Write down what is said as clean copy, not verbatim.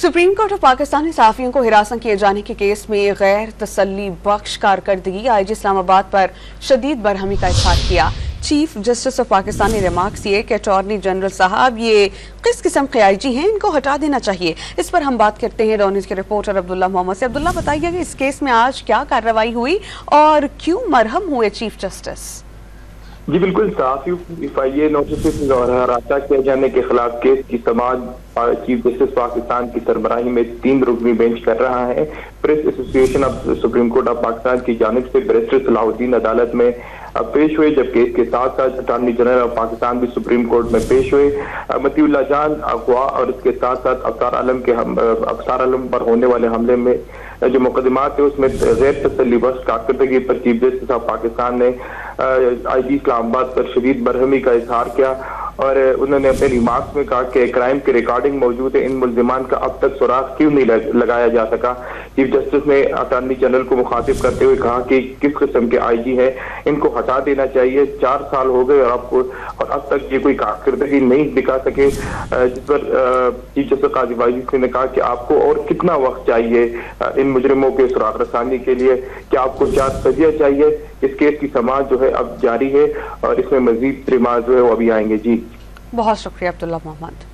Supreme court of Pakistan ने सहाफियों को हिरासत किए जाने के केस में गैर तसल्ली बख्श कारकर्दगी आईजी इस्लामाबाद पर शदीद बरहमी का इजहार किया। चीफ जस्टिस ऑफ पाकिस्तान ने रिमार्क्स किए कि अटॉर्नी जनरल साहब ये किस किस्म के आईजी हैं, इनको हटा देना चाहिए। इस पर हम बात करते हैं डॉन न्यूज़ के रिपोर्टर अब्दुल्ला मोहम्मद से। अब्दुल्ला, बताइए कि इस केस में आज क्या कार्रवाई हुई और क्यों मरहम हुए चीफ जस्टिस? जी बिल्कुल, सहाफियों की FIA नोटिस और हरासा किए जाने के खिलाफ केस की समाअत चीफ जस्टिस पाकिस्तान की सरबराही में 3 रुकनी बेंच कर रहा है। Press association of supreme court of Pakistan की जानिब से बैरिस्टर सलाहुद्दीन अदालत में पेश हुए, जब केस के साथ साथ अटॉर्नी जनरल ऑफ पाकिस्तान भी सुप्रीम कोर्ट में पेश हुए। मतीउल्लाह जान अगवा और इसके साथ साथ अफसार आलम पर होने वाले हमले में जो मुकदमात है उसमें गैर तसल्ली बख्श कारकर्दगी पर चीफ जस्टिस ऑफ पाकिस्तान ने आईजी इस्लामाबाद पर शदीद बरहमी का इजहार किया और उन्होंने अपने रिमार्क्स में कहा कि क्राइम की रिकॉर्डिंग मौजूद है, इन मुल्जिमान का अब तक सुराग क्यों नहीं लगाया जा सका। चीफ जस्टिस ने अटॉर्नी जनरल को मुखातिब करते हुए कहा कि किस किस्म के आईजी हैं, इनको हटा देना चाहिए। 4 साल हो गए और अब तक ये कोई कारकर्दगी नहीं दिखा सके, जिस पर चीफ जस्टिस काजी वाजिद ने कहा कि आपको और कितना वक्त चाहिए इन मुजरिमों के सुराग रसानी के लिए, कि आपको 4 सजिया चाहिए। इस केस की समाअत जो है अब जारी है और इसमें मजीद रिमार्क जो है वो अभी आएंगे। जी बहुत शुक्रिया अब्दुल्ला मोहम्मद।